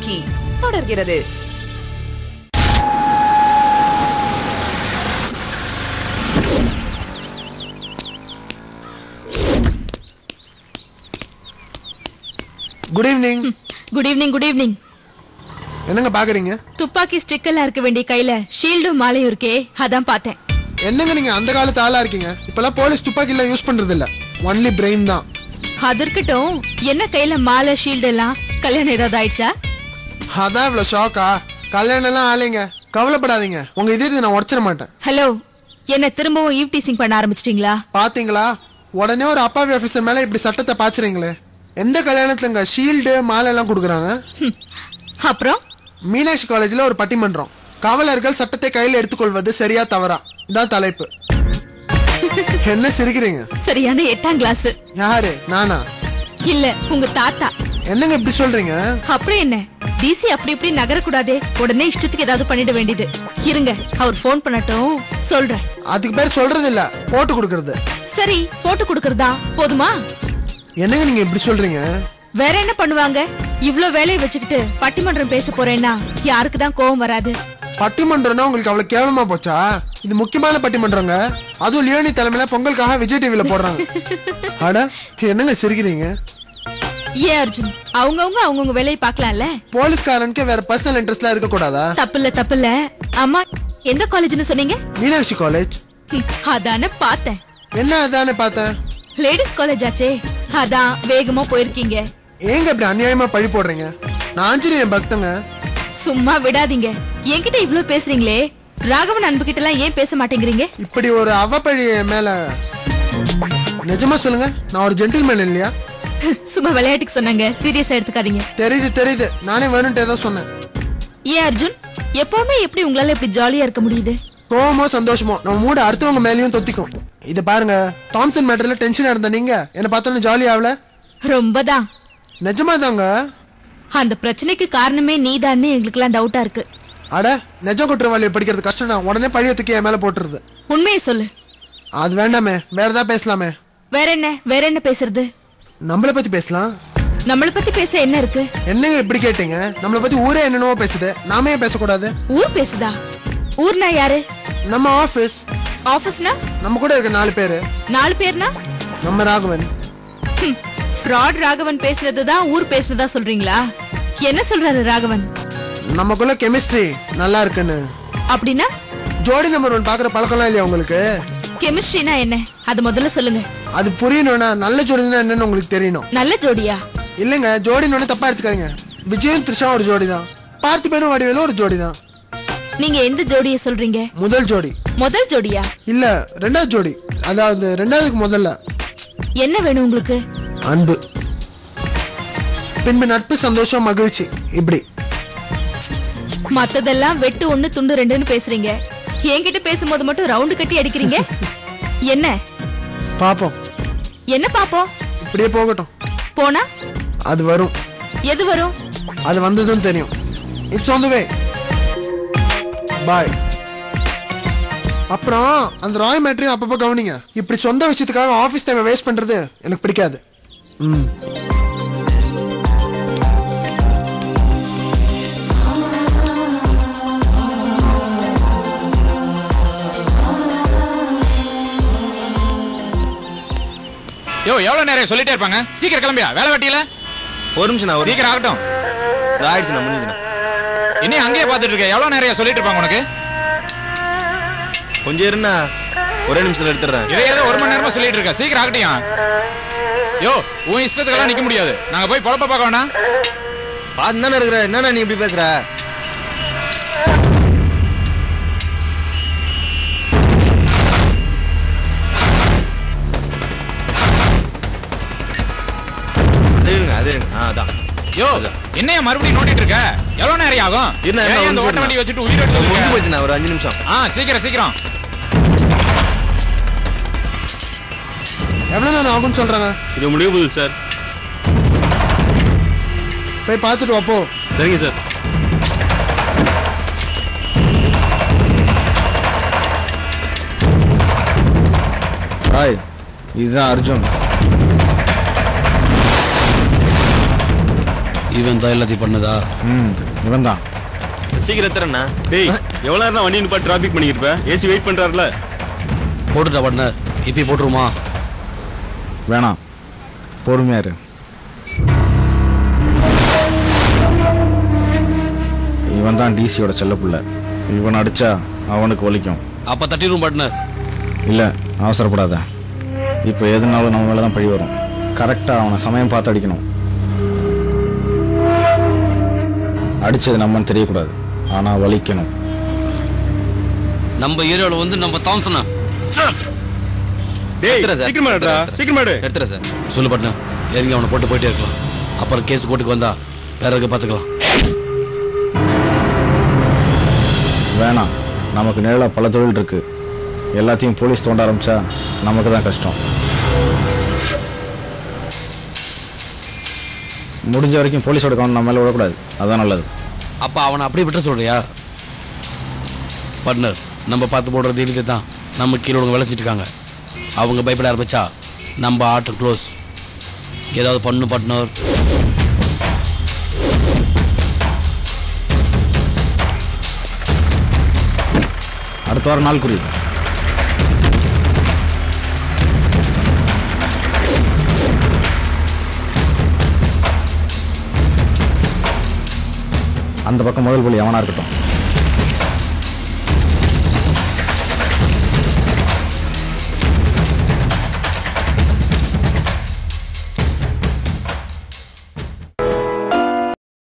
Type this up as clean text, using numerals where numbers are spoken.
துப்பாக்கி தொடர்கிறது. Good evening. Good evening. Good evening. என்னங்க பாக்குறீங்க? துப்பாக்கி ஸ்டிக்கெல்லாம் இருக்க வேண்டிய கையில ஷீல்டும் மாலையும் இருக்கே, அதான் பார்த்தேன். என்னங்க நீங்க அந்த காலத்து ஆளா இருக்கீங்க? இப்பெல்லாம் போலீஸ் துப்பாக்கி எல்லாம் யூஸ் பண்றது இல்ல, ஒன்லி பிரெயின் தான். அது இருக்கட்டும், என்ன கையில மாலை ஷீல்டு எல்லாம்? கல்யாணம் ஏதாவது ஆயிடுச்சா? அதான் இவ்வளவு ஷாக்கா? கல்யாணம் எல்லாம் ஆலைங்க, கவலைப்படாதீங்க. உங்க இதயத்தை நான் உடைச்சிட மாட்டேன். ஹலோ, என்ன திரும்பவும் ஈவ் டீசிங் பண்ண ஆரம்பிச்சிட்டீங்களா? பாத்தீங்களா, உடனே ஒரு அப்பாவி ஆபீசர் மேல இப்படி சட்டத்தை பாய்ச்சுறீங்களே. எந்த கல்யாணத்துலங்க ஷீல்டு மாலை எல்லாம் கொடுக்குறாங்க? அப்புறம் மீனாட்சி காலேஜ்ல ஒரு பட்டிமன்றம், காவலர்கள் சட்டத்தை கையில் எடுத்துக்கொள்வது சரியா தவறா, இதான் தலைப்பு. என்ன சிரிக்கிறீங்க? சரியான 8ஆம் கிளாஸ். யாரு, நானா? இல்ல, உங்க தாத்தா. என்னங்க இப்படி சொல்றீங்க? அப்புறம் என்ன, டிசி அப்படி இப்படி நகரக்கூடாதே, உடனே இஷ்டத்துக்கு ஏதாவது பண்ணிட வேண்டியது. இருங்க, அவர் போன் பண்ணட்டும், சொல்றேன். அதுக்கு பேர் சொல்றது இல்ல, போட்டு கொடுக்கறது. சரி, போட்டு கொடுக்கறதா போதுமா? என்னங்க நீங்க இப்படி சொல்றீங்க? வேற என்ன பண்ணுவாங்க? இவ்ளோ வேலையை வச்சுக்கிட்டு பட்டிமன்றம் பேச போறேன்னா யாருக்கு தான் கோவம் வராது? பட்டிமன்றம்னா உங்களுக்கு அவ்வளவு கேவலமா போச்சா? இது முக்கியமான பட்டிமன்றங்க, அதுவும் லியோனி தலைமையில பொங்கலுக்காக விஜய் டிவில போடுறாங்க. அட என்னங்க சிரிக்கிறீங்க? ஏன் அர்ஜுன், அவங்கவுங்க வேலையை பார்க்கலாம்ல. போலீஸ்காரனுக்கு வேற பர்சனல் இன்ட்ரெஸ்ட்லாம் இருக்க கூடாதா? தப்பில்ல. அம்மா, எந்த காலேஜ்னு சொன்னீங்க? மீனாட்சி காலேஜ். அதானே பார்த்தேன். என்ன அதானே பார்த்தேன்? லேடிஸ் காலேஜ் ஆச்சே, அதான் வேகமா போயிருக்கீங்க. ஏங்க இப்படி அநியாயமா பழி போடுறீங்க? நான் ஆஞ்சநேயன் பக்தங்க. சும்மா விடாதீங்க. என்கிட்ட இவ்ளோ பேசுறீங்களே, ராகவன் அன்பு கிட்ட எல்லாம் ஏன் பேச மாட்டேங்கிறீங்க? இப்படி ஒரு அவப்பழி மேல நிஜமா சொல்லுங்க, நான் ஒரு ஜென்டில்மேன் இல்லையா? சும்மா விளையாட்டுக்கு சொன்னாங்க, சீரியஸா எடுத்துக்காதீங்க. தெரியுது, நானே வேணும்ட்டே தான் சொன்னேன். ஏன் அர்ஜுன், எப்பவுமே எப்படி உங்களால இப்படி ஜாலியா இருக்க முடியுது? கோவமோ சந்தோஷமோ நம்ம மூட அடுத்தவங்க மேலயும் தொத்திக்கும். இத பாருங்க, தாம்சன் மேட்டர்ல டென்ஷனா இருந்த நீங்க என்ன பார்த்தோன்னு ஜாலி ஆகல? ரொம்பதான். நிஜமா தாங்க. அந்த பிரச்சனைக்கு காரணமே நீதான்னு எங்களுக்கு எல்லாம் டவுட்டா இருக்கு. அட, நிஜ குற்றவாளியை படிக்கிறது கஷ்டம் தான், உடனே பழியத்துக்கு என் மேல போட்டுருது. உண்மையை சொல்லு. அது வேண்டாமே, வேற ஏதாவது பேசலாமே. வேற என்ன பேசுறது? நம்மளை பத்தி பேசலாம். நம்மளை பத்தி பேச என்ன இருக்கு? என்னங்க இப்படி கேட்டீங்க? நம்மளை பத்தி ஊரே என்னென்னவோ பேசுது, நாமே ஏன் பேசக்கூடாது? ஊர் பேசுதா? ஊர்னா யாரு? நம்ம ஆபீஸ். ஆபீஸ்னா நம்ம கூட இருக்க 4 பேரு. 4 பேர்னா நம்ம ராகவன். ஃப்ராட் ராகவன் பேசுனதுதான் ஊர் பேசுனதா சொல்றீங்களா? என்ன சொல்றாரு ராகவன்? நமக்குள்ள கெமிஸ்ட்ரி நல்லா இருக்குன்னு. அப்படின்னா ஜோடி நம்பர் 1 பாக்குற பழக்கம்லாம் இல்லையா உங்களுக்கு? கெமிஸ்ட்ரினா என்ன, அது முதல்ல சொல்லுங்க. அது புரியணும்னா நல்ல ஜோடினா என்னன்னு உங்களுக்கு தெரியணும். நல்ல ஜோடியா? இல்லங்க, ஜோடின்னு தப்பா எடுத்துக்காதீங்க. விஜயும் த்ரிஷா ஒரு ஜோடி தான், பார்த்திபனும் வடிவேலும் ஒரு ஜோடி தான். நீங்க எந்த ஜோடியை சொல்றீங்க? முதல் ஜோடி. முதல் ஜோடியா? இல்ல, 2வது ஜோடி, அதாவது 2வதுக்கு முதல்ல. என்ன வேணும் உங்களுக்கு? அன்பு, பின்பு நட்பு, சந்தோஷம், மகிழ்ச்சி, இப்படி. மத்ததெல்லாம் வெட்டு 1 துண்டு 2ன்னு பேசுறீங்க. என்கிட்ட பேசும்போது மட்டும் ரவுண்டு கட்டி அடிக்கிறீங்க. என்ன பாப்போம். என்ன பாப்போம்? இப்படியே போகட்டும். போனா அது வரும். எது வரும்? அது வந்ததும் தெரியும். இட்ஸ் ஆன் தி வே. பாய். அப்புறம் அந்த ராய் மேட்டரையும் அப்பப்போ கவனிங்க. இப்படி சொந்த விஷயத்துக்காக ஆபீஸ் டைமை வேஸ்ட் பண்றது எனக்கு பிடிக்காது. யோ, எவ்வளவு நேரம் சொல்லிட்டே இருப்பாங்க? சீக்கிரம் கிளம்பியா, வேலை வெட்டியில. ஒரு நிமிஷம், நான் சீக்கிரம் ஆகட்டும். ஆயிடுச்சுண்ணா, முடிஞ்சுண்ணா. இன்னும் அங்கேயே பார்த்துட்டு இருக்க, எவ்வளவு நேரம் சொல்லிட்டு இருப்பாங்க உனக்கு? கொஞ்சம் இருண்ணா, ஒரே நிமிஷத்துல எடுத்துறேன். இதை ஏதோ 1 மணி நேரமா சொல்லிட்டு இருக்க, சீக்கிரம் ஆகட்டியா? யோ, உன் இஷ்டத்துக்கெல்லாம் நிக்க முடியாது, நாங்க போய் பொழப்ப பார்க்க வேண்டாம். பார்த்து தானே இருக்கிற, என்னண்ணா நீ இப்படி பேசுற? அதான். யோ, என்னைய மறுபடியும் நோண்டிட்டு இருக்க? எவ்வளவு நேரம் ஆகும்? இந்த ஓட்ட வண்டி வச்சுட்டு உயிர் எடுத்து முடிஞ்சு போச்சுண்ணா, ஒரு 5 நிமிஷம். சீக்கிரம். எவ்வளவு நேரம் ஆகும்னு சொல்றாங்க? இது முடிய போகுது சார். போய் பார்த்துட்டு வாப்போ. சரிங்க சார். ஹாய், இதுதான் அர்ஜுன். இவன் தான் எல்லாத்தையும் பண்ணதா? இவன் தான். சீக்கிரம் எத்தரண்ணா. டேய் எவ்வளவு நேரம் வண்டி நிப்பாட்டி டிராபிக் பண்ணிக்கிட்டு ஏசி வெயிட் பண்றாருல. போட்டுட்டா பண்ண இப்பி போட்டுருமா? வேணாம், பொறுமையா இரு. இவன் தான் டிசியோட செல்ல பிள்ளை. இவன் அடிச்சா அவனுக்கு வலிக்கும். அப்ப தட்டிடும் பாட்னர். இல்லை, அவசரப்படாத. இப்போ எதுனாலும் நம்ம மேலே தான் பழி வரும். கரெக்டாக அவனை சமயம் பார்த்து அடிக்கணும். அடிச்சது நம்மன்னு தெரியக்கூடாது, ஆனால் வலிக்கணும். நம்ம ஏரியாவில் வந்து நம்ம தாம்சனா. டேய் எடுத்துறேன் சார். சீக்கிரமா எடுடா, சீக்கிரமா எடு. எடுத்துறேன் சார். சொல்லு பாட்னர். இறங்கி அவனை போயிட்டே இருக்கலாம். அப்புறம் கேஸ் கோர்ட்டுக்கு வந்தா பிறகு பார்த்துக்கலாம். வேணாம், நமக்கு நேரில் பல தொழில் இருக்கு. எல்லாத்தையும் போலீஸ் தோண்ட ஆரம்பிச்சா நமக்கு தான் கஷ்டம். முடிஞ்ச வரைக்கும் போலீஸோட கவனம் நம்ம மேலே விடக்கூடாது, அதான் நல்லது. அப்ப அவனை அப்படியே விட்டு சொல்றியா? பாட்னர், நம்ம பார்த்து போடுறது இழுக்கு தான் நம்ம கீழே ஒழுங்கு விளைச்சிட்டு இருக்காங்க. அவங்க பயப்பட ஆரம்பிச்சா நம்ம ஆட்டம் க்ளோஸ். ஏதாவது பண்ணு பாட்னர். அடுத்த வாரம் நாள் குறி. அந்த பக்கம் முதல் புள்ளி அவனா இருக்கட்டும்.